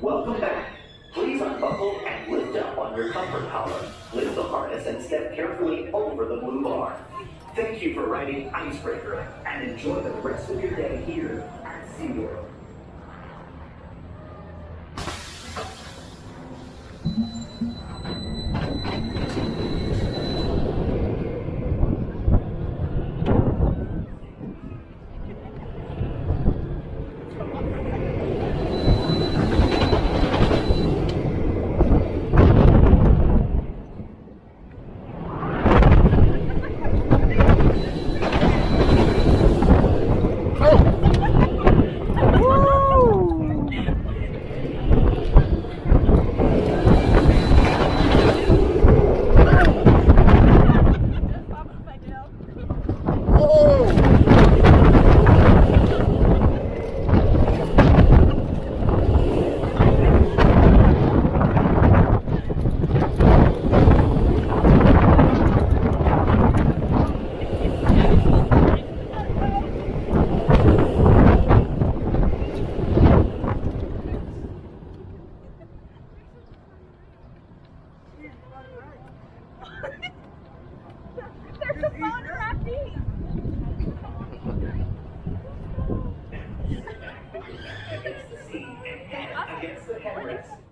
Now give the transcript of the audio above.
Welcome back. Please unbuckle and lift up on your comfort collar. Lift the harness and step carefully over the blue bar. Thank you for riding Icebreaker and enjoy the rest of your day here at SeaWorld. There's a phone in that feet. Against the sea and against the headrest.